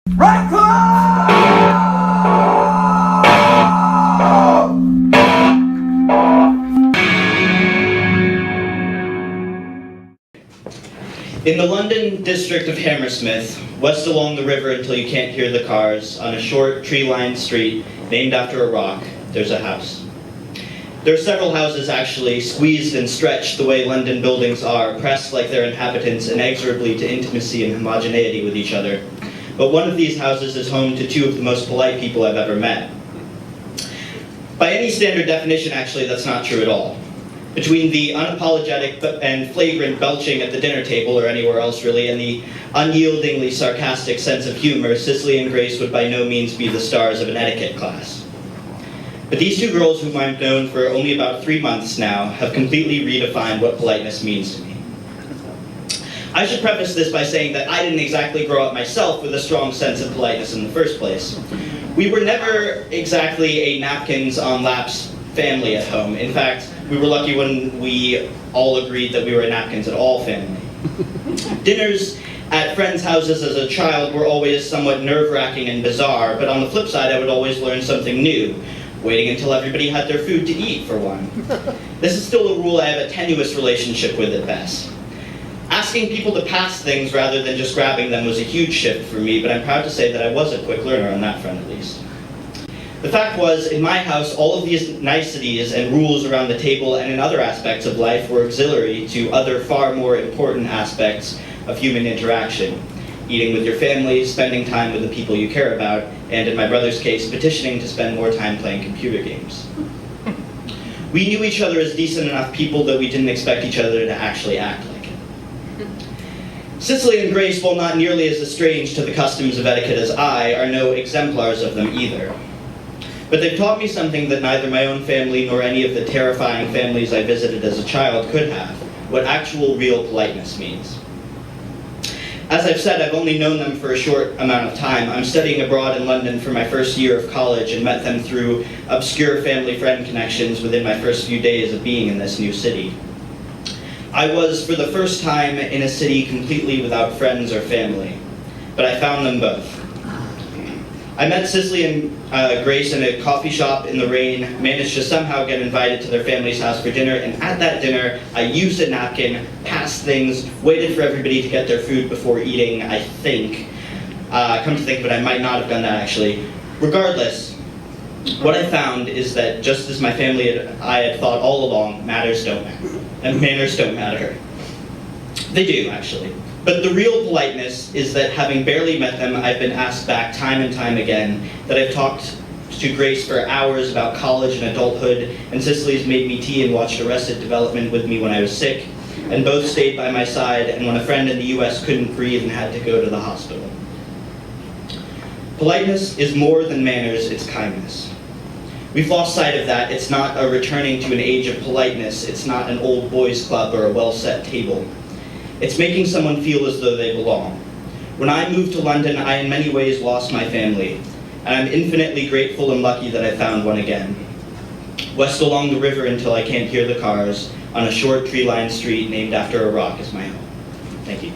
In the London district of Hammersmith, west along the river until you can't hear the cars, on a short tree-lined street named after a rock, there's a house. There are several houses actually, squeezed and stretched the way London buildings are, pressed like their inhabitants inexorably to intimacy and homogeneity with each other. But one of these houses is home to two of the most polite people I've ever met. By any standard definition, actually, that's not true at all. Between the unapologetic and flagrant belching at the dinner table, or anywhere else really, and the unyieldingly sarcastic sense of humor, Cicely and Grace would by no means be the stars of an etiquette class. But these two girls, whom I've known for only about 3 months now, have completely redefined what politeness means to me. I should preface this by saying that I didn't exactly grow up myself with a strong sense of politeness in the first place. We were never exactly a napkins on laps family at home. In fact, we were lucky when we all agreed that we were a napkins at all family. Dinners at friends' houses as a child were always somewhat nerve-wracking and bizarre, but on the flip side, I would always learn something new, waiting until everybody had their food to eat, for one. This is still a rule I have a tenuous relationship with at best. Asking people to pass things rather than just grabbing them was a huge shift for me, but I'm proud to say that I was a quick learner on that front at least. The fact was, in my house, all of these niceties and rules around the table and in other aspects of life were auxiliary to other far more important aspects of human interaction. Eating with your family, spending time with the people you care about, and in my brother's case, petitioning to spend more time playing computer games. We knew each other as decent enough people that we didn't expect each other to actually act like it. Cicely and Grace, while not nearly as estranged to the customs of etiquette as I, are no exemplars of them either. But they've taught me something that neither my own family nor any of the terrifying families I visited as a child could have, what actual real politeness means. As I've said, I've only known them for a short amount of time. I'm studying abroad in London for my first year of college and met them through obscure family friend connections within my first few days of being in this new city. I was, for the first time, in a city completely without friends or family, but I found them both. I met Cicely and Grace in a coffee shop in the rain, managed to somehow get invited to their family's house for dinner, and at that dinner, I used a napkin, passed things, waited for everybody to get their food before eating, I think. Come to think of it, I might not have done that actually. Regardless, what I found is that just as my family and I had thought all along, matters don't matter. And manners don't matter. They do, actually. But the real politeness is that having barely met them, I've been asked back time and time again, that I've talked to Grace for hours about college and adulthood, and Cicely's made me tea and watched Arrested Development with me when I was sick, and both stayed by my side, and when a friend in the US couldn't breathe and had to go to the hospital. Politeness is more than manners, it's kindness. We've lost sight of that. It's not a returning to an age of politeness. It's not an old boys club or a well-set table. It's making someone feel as though they belong. When I moved to London, I in many ways lost my family, and I'm infinitely grateful and lucky that I found one again. West along the river until I can't hear the cars, on a short tree-lined street named after a rock is my home. Thank you.